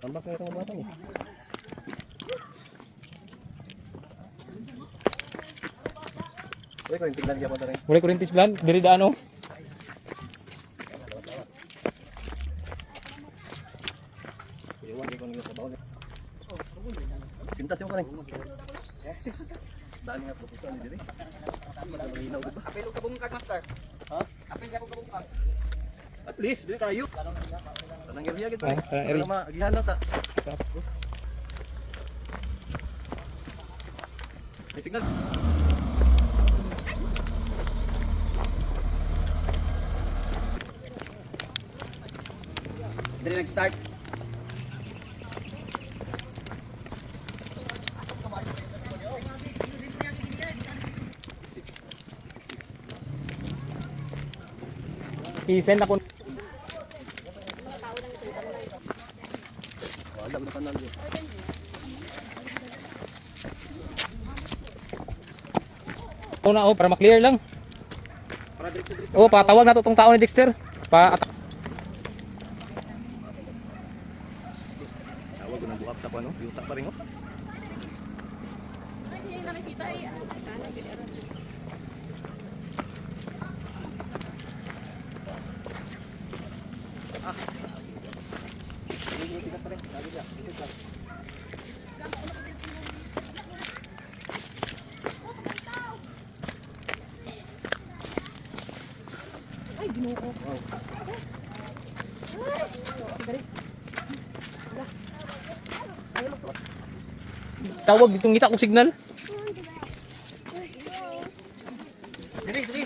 Tambak na itong batang eh. Uy, kung tignan gyapon ta rin. Wala kurintis plan, diri daan oh. Iwan gyud ko sa baon. Sintas yung kaning. Dali nga proposal ni diri. Malinaw ba? Apil ka bungkag master. Ha? Apil ka bungkag. At least dili kayo. Tanang area gid Ah, tanang area. Magihan lang sa. May signal. Dili nag-start. I-send ako. Wala na kanal yun. Una oh, para ma-clear lang. Oh, patawag na to tong tao ni Dexter. Tawag ko ng buhak sa kuno, yuta pa rin oh. Ay, ginuo ko. Tawag ditong ngita kong signal. Dili.